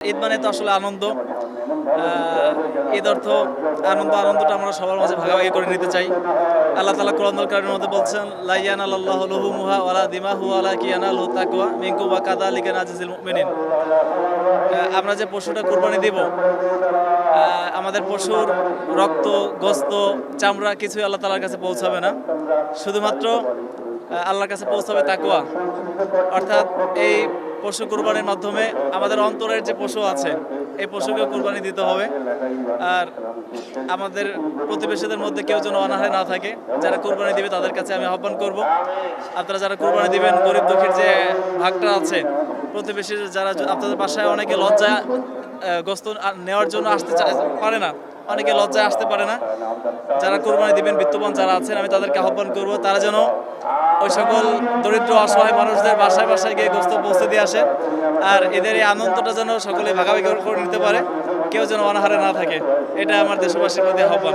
ঈদ মানে তো আসলে আনন্দ। ঈদ অর্থ আনন্দটা আমরা সবার মাঝে ভাগাভাগি করে নিতে চাই। আল্লাহ তাআলা কোরআনুল কারীমের মধ্যে বলছেন, লা ইয়ানালাল্লাহু লুহুমুহা ওয়ালা দিমাহুহা ওয়ালাকিন ইয়ানালুহু তাকওয়া মিনকুম ওয়া কাযালিকা নাজিজিল মুমিনিন। আমরা যে পশুটা কুরবানি দিব, আমাদের পশুর রক্ত, গোশত, চামড়া কিছুই আল্লাহ তাআলার কাছে পৌঁছাবে না। শুধুমাত্র আল্লাহর কাছে পৌঁছাবে তাকওয়া। অর্থাৎ এই পশু কুরবানির মাধ্যমে আমাদের অন্তরের যে পশু আছে, এই পশুকে কুরবানি দিতে হবে। আর আমাদের প্রতিবেশীদের মধ্যে কেউ যেন অনাহারে না থাকে। যারা কুরবানি দিবে তাদের কাছে আমি আহ্বান করব, আপনারা যারা কুরবানি দিবেন, গরিব দুঃখীর যে ভাগটা আছে, প্রতিবেশীর যারা আপনাদের বাসায় অনেকে লজ্জায় গোশত নেওয়ার জন্য আসতে পারে না, অনেকে লজ্জায় আসতে পারে না। যারা কুরবানি দিবেন, বিত্তবান যারা আছেন, আমি তাদেরকে আহ্বান করব, তারা যেন ওই সকল দরিদ্র অসহায় মানুষদের বাসায় বাসায় গিয়ে গোশত পৌঁছে দিয়ে আসে। আর এদের এই আনন্দটা যেন সকলে ভাগাভাগি করে নিতে পারে, কেউ যেন অনাহারে না থাকে। এটা আমার দেশবাসীর প্রতি আহ্বান।